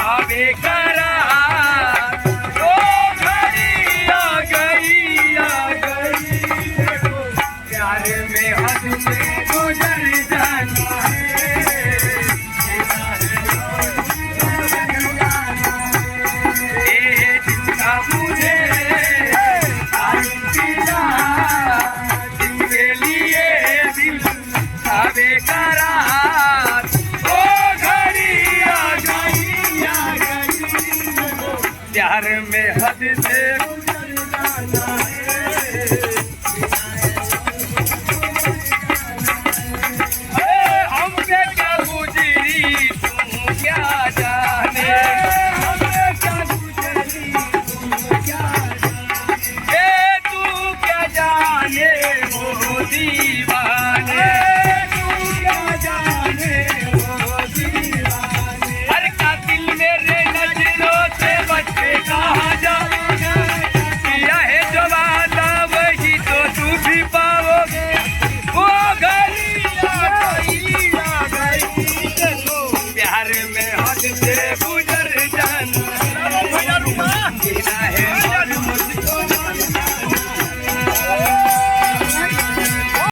आवे करार, ओ घड़ी आ गई देखो, प्यार में हद से गुजर जाना है, ये जिसका मुझे बेकरार, ओ घड़ी आ गई प्यार में हद से गुजर जाना।